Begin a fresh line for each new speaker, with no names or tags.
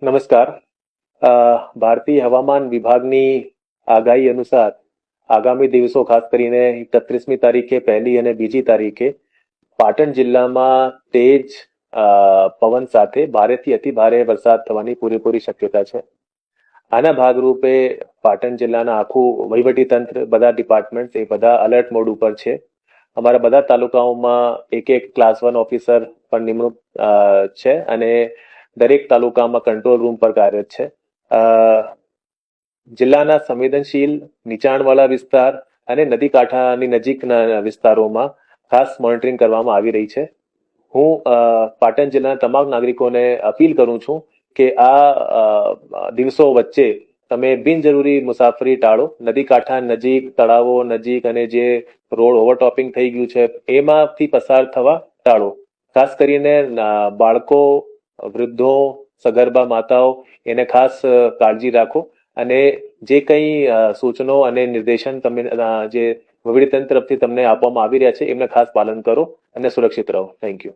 નમસ્કાર. ભારતીય હવામાન વિભાગની આગાહી અનુસાર આગામી દિવસો ખાસ કરીને 31મી તારીખે, 1લી અને 2જી તારીખે પાટણ જિલ્લામાં તેજ પવન સાથે ભારેથી અતિ ભારે વરસાદ થવાની પૂરેપૂરી શક્યતા છે. આના ભાગરૂપે પાટણ જિલ્લાના આખું વહીવટીતંત્ર, બધા ડિપાર્ટમેન્ટ એ બધા અલર્ટ મોડ ઉપર છે. અમારા બધા તાલુકાઓમાં એક ક્લાસ 1 ઓફિસર પણ નિમણૂક છે અને દરેક તાલુકામાં કંટ્રોલ રૂમ પર કાર્યરત છે. જિલ્લાના સંવેદનશીલ નીચાણવાળા વિસ્તાર અને નદી કાંઠાની નજીકના વિસ્તારોમાં ખાસ મોનિટરિંગ કરવામાં આવી રહી છે. હું પાટણ જિલ્લાના તમામ નાગરિકોને અપીલ કરું છું કે આ દિવસો વચ્ચે તમે બિનજરૂરી મુસાફરી ટાળો. નદી કાંઠા નજીક, તળાવો નજીક અને જે રોડ ઓવરટોપિંગ થઈ ગયું છે એમાંથી પસાર થવા ટાળો. ખાસ કરીને બાળકો, વૃદ્ધો, સગર્ભા માતાઓ એને ખાસ કાળજી રાખો અને જે કંઈ સૂચનો અને નિર્દેશન તમે જે વહીવટીતંત્ર તરફથી તમને આપવામાં આવી રહ્યા છે એમને ખાસ પાલન કરો અને સુરક્ષિત રહો. Thank you.